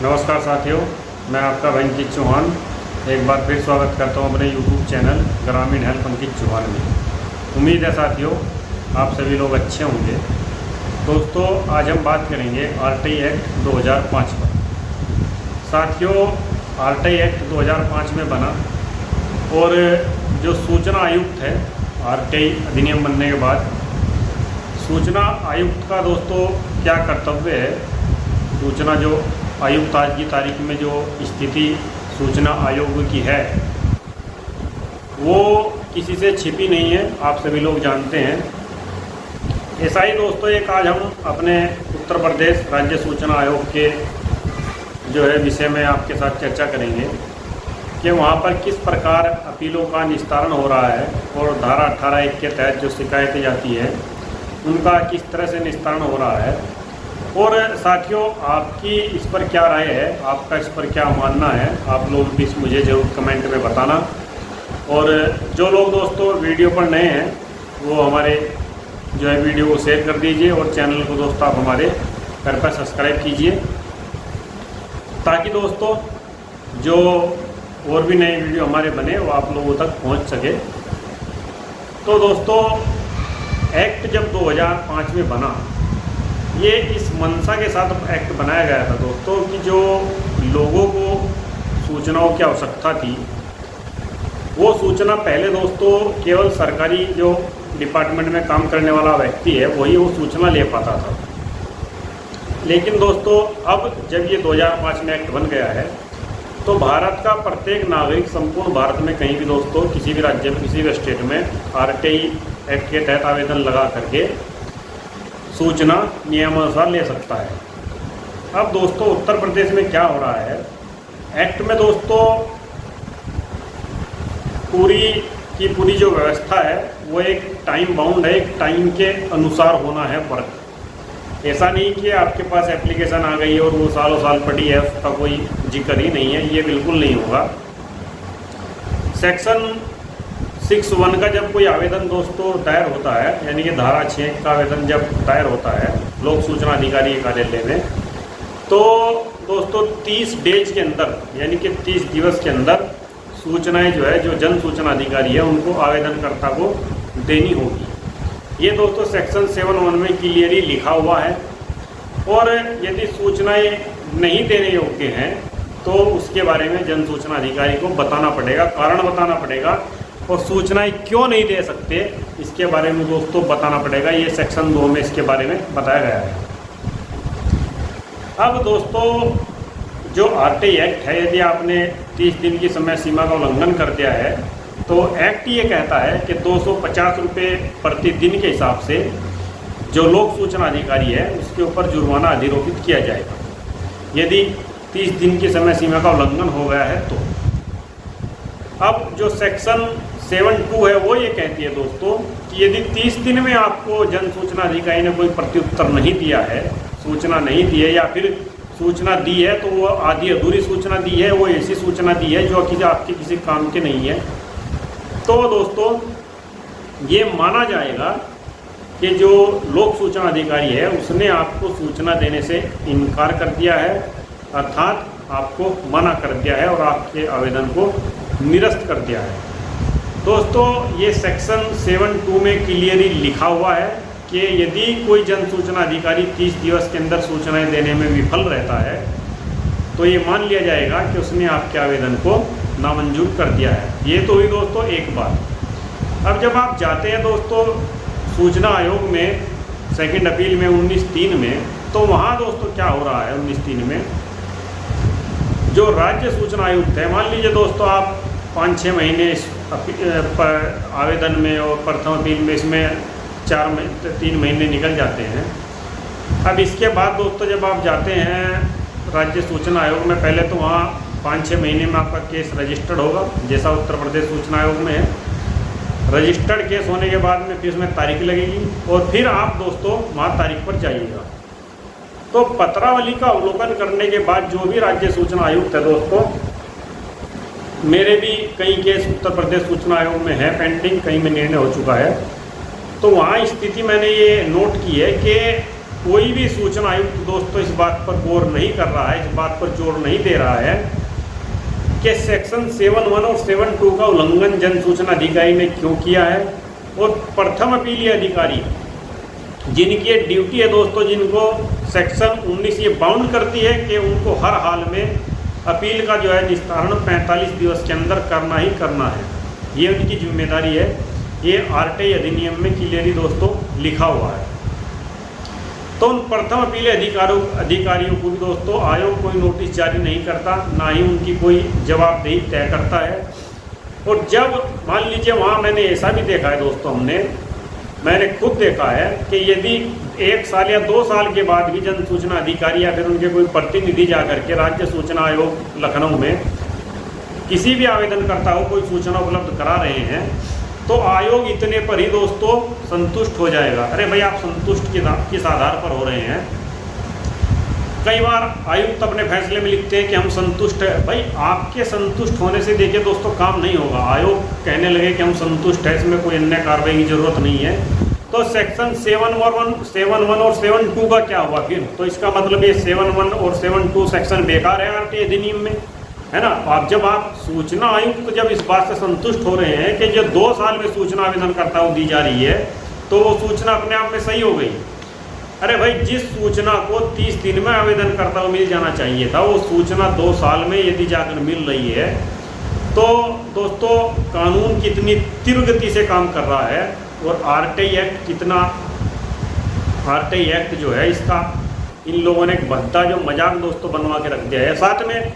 नमस्कार साथियों, मैं आपका भाई अंकित चौहान एक बार फिर स्वागत करता हूं अपने YouTube चैनल ग्रामीण हेल्प अंकित चौहान में। उम्मीद है साथियों आप सभी लोग अच्छे होंगे। दोस्तों, आज हम बात करेंगे RTI एक्ट 2005 पर। साथियों, RTI एक्ट 2005 में बना और जो सूचना आयुक्त है RTI अधिनियम बनने के बाद, सूचना आयुक्त का दोस्तों क्या कर्तव्य है। सूचना जो आयुक्त आज की तारीख में जो स्थिति सूचना आयोग की है वो किसी से छिपी नहीं है, आप सभी लोग जानते हैं। ऐसा ही दोस्तों एक आज हम अपने उत्तर प्रदेश राज्य सूचना आयोग के जो है विषय में आपके साथ चर्चा करेंगे कि वहाँ पर किस प्रकार अपीलों का निस्तारण हो रहा है और धारा 18(1) के तहत जो शिकायतें जाती है उनका किस तरह से निस्तारण हो रहा है। और साथियों, आपकी इस पर क्या राय है, आपका इस पर क्या मानना है, आप लोग भी मुझे ज़रूर कमेंट में बताना। और जो लोग दोस्तों वीडियो पर नए हैं वो हमारे जो है वीडियो को शेयर कर दीजिए और चैनल को दोस्तों आप हमारे घर पर सब्सक्राइब कीजिए ताकि दोस्तों जो और भी नए वीडियो हमारे बने वो आप लोगों तक पहुंच सके। तो दोस्तों, एक्ट जब 2005 में बना, ये इस मंशा के साथ एक्ट बनाया गया था दोस्तों कि जो लोगों को सूचनाओं की आवश्यकता थी वो सूचना पहले दोस्तों केवल सरकारी जो डिपार्टमेंट में काम करने वाला व्यक्ति है वही वो सूचना ले पाता था। लेकिन दोस्तों अब जब ये 2005 में एक्ट बन गया है तो भारत का प्रत्येक नागरिक संपूर्ण भारत में कहीं भी दोस्तों किसी भी राज्य में किसी भी स्टेट में RTI एक्ट के तहत आवेदन लगा करके सूचना नियमानुसार ले सकता है। अब दोस्तों उत्तर प्रदेश में क्या हो रहा है, एक्ट में दोस्तों पूरी की पूरी जो व्यवस्था है वो एक टाइम बाउंड है, एक टाइम के अनुसार होना है वर्क। ऐसा नहीं कि आपके पास एप्लीकेशन आ गई है और वो सालों साल पड़ी है, उसका कोई जिक्र ही नहीं है, ये बिल्कुल नहीं होगा। सेक्शन 6(1) का जब कोई आवेदन दोस्तों दायर होता है, यानी कि धारा 6 का आवेदन जब दायर होता है लोक सूचना अधिकारी के कार्यालय में, तो दोस्तों 30 डेज के अंदर यानी कि 30 दिवस के अंदर सूचनाएं जो है जो जन सूचना अधिकारी है उनको आवेदनकर्ता को देनी होगी। ये दोस्तों सेक्शन 7(1) में क्लियरली लिखा हुआ है। और यदि सूचनाएं नहीं देने योग्य हैं तो उसके बारे में जन सूचना अधिकारी को बताना पड़ेगा, कारण बताना पड़ेगा, और सूचनाएं क्यों नहीं दे सकते इसके बारे में दोस्तों बताना पड़ेगा। ये सेक्शन 2 में इसके बारे में बताया गया है। अब दोस्तों जो RTI एक्ट है, यदि आपने 30 दिन की समय सीमा का उल्लंघन कर दिया है तो एक्ट ये कहता है कि 250 रुपये प्रतिदिन के हिसाब से जो लोक सूचना अधिकारी है उसके ऊपर जुर्माना अधिरोपित किया जाएगा यदि 30 दिन की समय सीमा का उल्लंघन हो गया है तो। अब जो सेक्शन 7(2) है वो ये कहती है दोस्तों कि यदि 30 दिन में आपको जन सूचना अधिकारी ने कोई प्रत्युत्तर नहीं दिया है, सूचना नहीं दी है, या फिर सूचना दी है तो वो आधी अधूरी सूचना दी है, वो ऐसी सूचना दी है जो कि आपके किसी काम के नहीं है, तो दोस्तों ये माना जाएगा कि जो लोक सूचना अधिकारी है उसने आपको सूचना देने से इनकार कर दिया है, अर्थात आपको मना कर दिया है और आपके आवेदन को निरस्त कर दिया है। दोस्तों ये सेक्शन 7(2) में क्लियरली लिखा हुआ है कि यदि कोई जन सूचना अधिकारी 30 दिवस के अंदर सूचनाएं देने में विफल रहता है तो ये मान लिया जाएगा कि उसने आपके आवेदन को नामंजूर कर दिया है। ये तो हुई दोस्तों एक बात। अब जब आप जाते हैं दोस्तों सूचना आयोग में सेकंड अपील में 19(3) में, तो वहाँ दोस्तों क्या हो रहा है 19(3) में जो राज्य सूचना आयुक्त है, मान लीजिए दोस्तों आप 5-6 महीने इस आवेदन में और प्रथम अपील में इसमें 3 महीने निकल जाते हैं। अब इसके बाद दोस्तों जब आप जाते हैं राज्य सूचना आयोग में, पहले तो वहाँ 5-6 महीने में आपका केस रजिस्टर्ड होगा जैसा उत्तर प्रदेश सूचना आयोग में है। रजिस्टर्ड केस होने के बाद में फिर उसमें तारीख लगेगी और फिर आप दोस्तों वहाँ तारीख पर जाइएगा। तो पत्रावली का अवलोकन करने के बाद जो भी राज्य सूचना आयुक्त है दोस्तों, मेरे भी कई केस उत्तर प्रदेश सूचना आयोग में है पेंडिंग, कहीं में निर्णय हो चुका है, तो वहाँ स्थिति मैंने ये नोट की है कि कोई भी सूचना आयुक्त दोस्तों इस बात पर गौर नहीं कर रहा है, इस बात पर जोर नहीं दे रहा है कि सेक्शन 7(1) और 7(2) का उल्लंघन जन सूचना अधिकारी ने क्यों किया है। और प्रथम अपीलीय अधिकारी जिनकी ड्यूटी है दोस्तों, जिनको सेक्शन 19 ये बाउंड करती है कि उनको हर हाल में अपील का जो है निस्तारण 45 दिवस के अंदर करना ही करना है, ये उनकी जिम्मेदारी है। ये आरटीआई अधिनियम में क्लियरली दोस्तों लिखा हुआ है। तो उन प्रथम अपीलीय अधिकारियों को भी दोस्तों आयोग कोई नोटिस जारी नहीं करता, ना ही उनकी कोई जवाबदेही तय करता है। और जब मान लीजिए वहाँ मैंने ऐसा भी देखा है दोस्तों, मैंने खुद देखा है कि यदि 1 साल या 2 साल के बाद भी जन सूचना अधिकारी या फिर उनके कोई प्रतिनिधि जा करके राज्य सूचना आयोग लखनऊ में किसी भी आवेदनकर्ता को कोई सूचना उपलब्ध करा रहे हैं, तो आयोग इतने पर ही दोस्तों संतुष्ट हो जाएगा। अरे भाई आप संतुष्ट किस आधार पर हो रहे हैं। कई बार आयुक्त अपने फैसले में लिखते हैं कि हम संतुष्ट है। भाई आपके संतुष्ट होने से देखिए दोस्तों काम नहीं होगा। आयोग कहने लगे कि हम संतुष्ट है, इसमें कोई अन्य कार्रवाई की जरूरत नहीं है, तो सेक्शन 7(1) और 7(2) का क्या हुआ फिर? तो इसका मतलब ये 7(1) और 7(2) सेक्शन बेकार है आरटीआई अधिनियम में, है ना। आप जब आप सूचना आयुक्त जब इस बात से संतुष्ट हो रहे हैं कि जो 2 साल में सूचना आवेदनकर्ता को दी जा रही है, तो वो सूचना अपने आप में सही हो गई। अरे भाई जिस सूचना को 30 दिन में आवेदनकर्ता को मिल जाना चाहिए था, वो सूचना 2 साल में यदि जाकर मिल रही है, तो दोस्तों कानून कितनी तीव्र गति से काम कर रहा है। और आरटीआई एक्ट जो है इसका इन लोगों ने एक भद्दा जो मजाक दोस्तों बनवा के रख दिया है। साथ में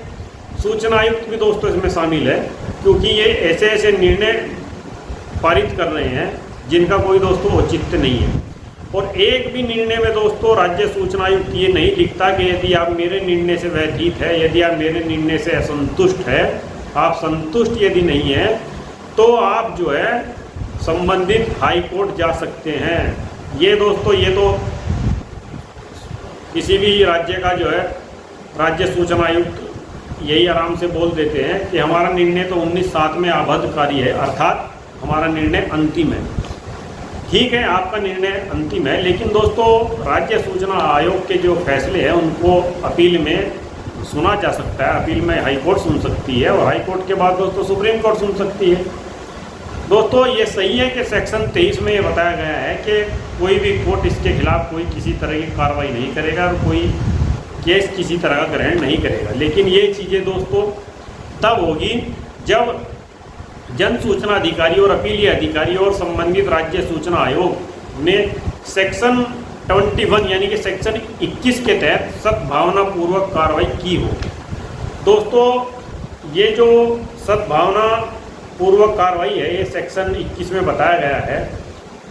सूचना आयुक्त भी दोस्तों इसमें शामिल है, क्योंकि ये ऐसे ऐसे निर्णय पारित कर रहे हैं जिनका कोई दोस्तों औचित्य नहीं है। और एक भी निर्णय में दोस्तों राज्य सूचना आयुक्त ये नहीं लिखता कि यदि आप मेरे निर्णय से व्यथित है, यदि आप मेरे निर्णय से असंतुष्ट है, आप संतुष्ट यदि नहीं है, तो आप जो है संबंधित हाई कोर्ट जा सकते हैं। ये दोस्तों ये तो किसी भी राज्य का जो है राज्य सूचना आयुक्त यही आराम से बोल देते हैं कि हमारा निर्णय तो 19/7 में आबद्धकारी है, अर्थात हमारा निर्णय अंतिम है। ठीक है, आपका निर्णय अंतिम है, लेकिन दोस्तों राज्य सूचना आयोग के जो फैसले हैं उनको अपील में सुना जा सकता है। अपील में हाई कोर्ट सुन सकती है, और हाई कोर्ट के बाद दोस्तों सुप्रीम कोर्ट सुन सकती है। दोस्तों ये सही है कि सेक्शन 23 में ये बताया गया है कि कोई भी कोर्ट इसके खिलाफ कोई किसी तरह की कार्रवाई नहीं करेगा और कोई केस किसी तरह का ग्रहण नहीं करेगा। लेकिन ये चीज़ें दोस्तों तब होगी जब जन सूचना अधिकारी और अपीलीय अधिकारी और संबंधित राज्य सूचना आयोग ने सेक्शन 21 यानी कि सेक्शन 21 के तहत सद्भावनापूर्वक कार्रवाई की हो। दोस्तों ये जो सद्भावनापूर्वक कार्रवाई है ये सेक्शन 21 में बताया गया है,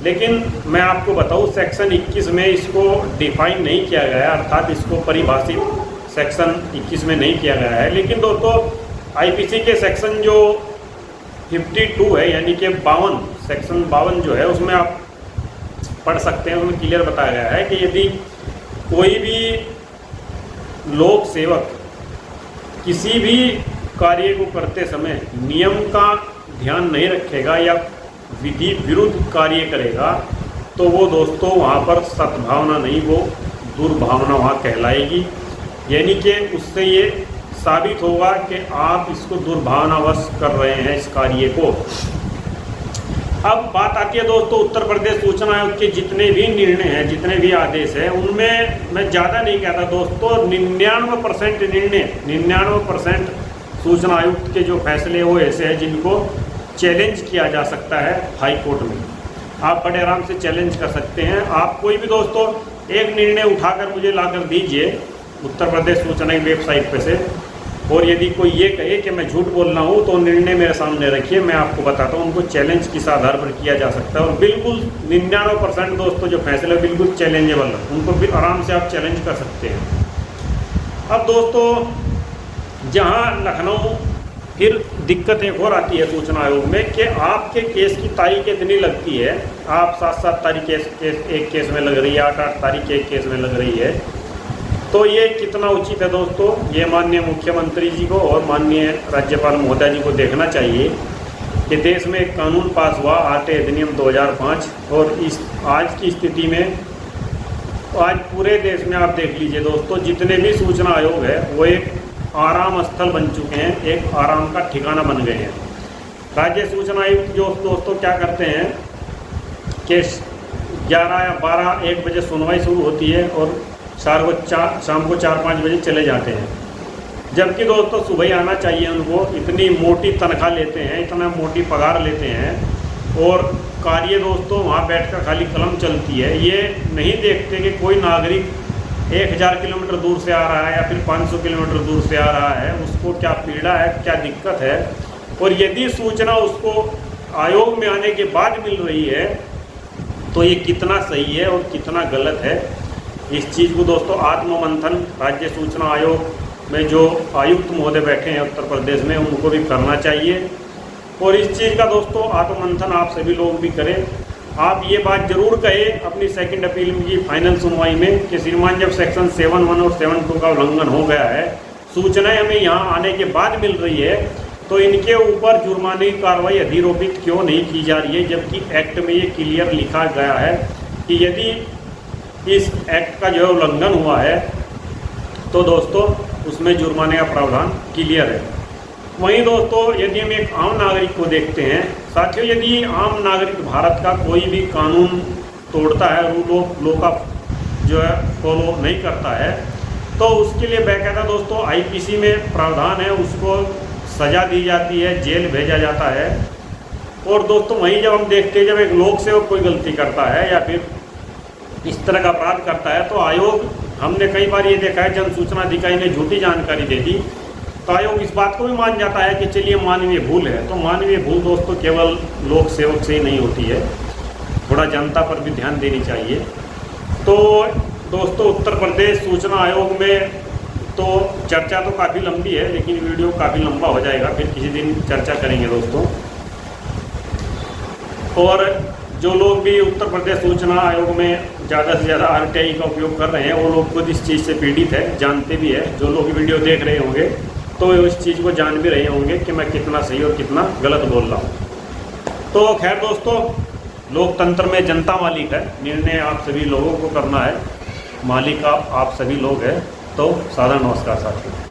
लेकिन मैं आपको बताऊं सेक्शन 21 में इसको डिफाइन नहीं किया गया है, अर्थात इसको परिभाषित सेक्शन 21 में नहीं किया गया है। लेकिन दोस्तों आईपीसी के सेक्शन जो 52 है यानी कि 52 सेक्शन 52 जो है उसमें आप पढ़ सकते हैं, उसमें क्लियर बताया गया है कि यदि कोई भी लोक सेवक किसी भी कार्य को करते समय नियम का ध्यान नहीं रखेगा या विधि विरुद्ध कार्य करेगा, तो वो दोस्तों वहाँ पर सद्भावना नहीं, वो दुर्भावना वहाँ कहलाएगी। यानी कि उससे ये साबित होगा कि आप इसको दुर्भावनावश कर रहे हैं इस कार्य को। अब बात आती है दोस्तों उत्तर प्रदेश सूचना आयोग के जितने भी निर्णय हैं, जितने भी आदेश हैं, उनमें मैं ज़्यादा नहीं कहता दोस्तों, 99% निर्णय 99% सूचना आयुक्त के जो फैसले वो ऐसे हैं जिनको चैलेंज किया जा सकता है हाई कोर्ट में। आप बड़े आराम से चैलेंज कर सकते हैं। आप कोई भी दोस्तों एक निर्णय उठाकर मुझे लाकर दीजिए उत्तर प्रदेश सूचना की वेबसाइट पे से, और यदि कोई ये कहे कि मैं झूठ बोल रहा हूँ तो निर्णय मेरे सामने रखिए, मैं आपको बताता हूँ उनको चैलेंज किस आधार पर किया जा सकता है। और बिल्कुल 99% दोस्तों जो फैसले बिल्कुल चैलेंजेबल है, उनको भी आराम से आप चैलेंज कर सकते हैं। अब दोस्तों जहाँ लखनऊ फिर दिक्कत एक और आती है सूचना आयोग में कि आपके केस की तारीख इतनी लगती है, आप 7-7 तारीख एक केस में लग रही है, 8-8 तारीख एक केस में लग रही है, तो ये कितना उचित है दोस्तों। ये माननीय मुख्यमंत्री जी को और माननीय राज्यपाल महोदय जी को देखना चाहिए कि देश में एक कानून पास हुआ आरटीआई अधिनियम 2005, और इस आज की स्थिति में तो आज पूरे देश में आप देख लीजिए दोस्तों, जितने भी सूचना आयोग है वो एक आराम स्थल बन चुके हैं, एक आराम का ठिकाना बन गए हैं। राज्य सूचना आयुक्त जो दोस्तों क्या करते हैं कि 11 या 12 1 बजे सुनवाई शुरू होती है और शाम को 4-5 बजे चले जाते हैं। जबकि दोस्तों सुबह ही आना चाहिए उनको। इतनी मोटी तनख्वाह लेते हैं, इतना मोटी पगार लेते हैं और कार्य दोस्तों वहाँ बैठकर खाली कलम चलती है। ये नहीं देखते कि कोई नागरिक 1000 किलोमीटर दूर से आ रहा है या फिर 500 किलोमीटर दूर से आ रहा है, उसको क्या पीड़ा है, क्या दिक्कत है। और यदि सूचना उसको आयोग में आने के बाद मिल रही है तो ये कितना सही है और कितना गलत है। इस चीज़ को दोस्तों आत्ममंथन राज्य सूचना आयोग में जो आयुक्त महोदय बैठे हैं उत्तर प्रदेश में, उनको भी करना चाहिए। और इस चीज़ का दोस्तों आत्ममंथन आप सभी लोग भी करें। आप ये बात जरूर कहें अपनी सेकंड अपील की फाइनल सुनवाई में कि श्रीमान जब सेक्शन 7(1) और 7(2) का उल्लंघन हो गया है, सूचनाएं हमें यहाँ आने के बाद मिल रही है, तो इनके ऊपर जुर्माने की कार्रवाई अधिरोपित क्यों नहीं की जा रही है। जबकि एक्ट में ये क्लियर लिखा गया है कि यदि इस एक्ट का जो उल्लंघन हुआ है तो दोस्तों उसमें जुर्माने का प्रावधान क्लियर है। वहीं दोस्तों यदि हम एक आम नागरिक को देखते हैं साथियों, यदि आम नागरिक भारत का कोई भी कानून तोड़ता है, रूल का जो है फॉलो नहीं करता है, तो उसके लिए बाकायदा दोस्तों आईपीसी में प्रावधान है, उसको सज़ा दी जाती है, जेल भेजा जाता है। और दोस्तों वहीं जब हम देखते हैं जब एक लोक सेवक कोई गलती करता है या फिर इस तरह का अपराध करता है तो आयोग, हमने कई बार ये देखा है जन सूचना अधिकारी ने झूठी जानकारी दे दी तो आयोग इस बात को भी मान जाता है कि चलिए मानवीय भूल है। तो मानवीय भूल दोस्तों केवल लोक सेवक से ही नहीं होती है, थोड़ा जनता पर भी ध्यान देनी चाहिए। तो दोस्तों उत्तर प्रदेश सूचना आयोग में तो चर्चा तो काफ़ी लंबी है, लेकिन वीडियो काफ़ी लंबा हो जाएगा, फिर किसी दिन चर्चा करेंगे दोस्तों। और जो लोग भी उत्तर प्रदेश सूचना आयोग में ज़्यादा से ज़्यादा RTI का उपयोग कर रहे हैं वो लोग खुद इस चीज़ से पीड़ित है, जानते भी है। जो लोग वीडियो देख रहे होंगे तो इस चीज़ को जान भी रहे होंगे कि मैं कितना सही और कितना गलत बोल रहा हूँ। तो खैर दोस्तों, लोकतंत्र में जनता मालिक है, निर्णय आप सभी लोगों को करना है, मालिक आप सभी लोग हैं। तो सादर नमस्कार साथियों।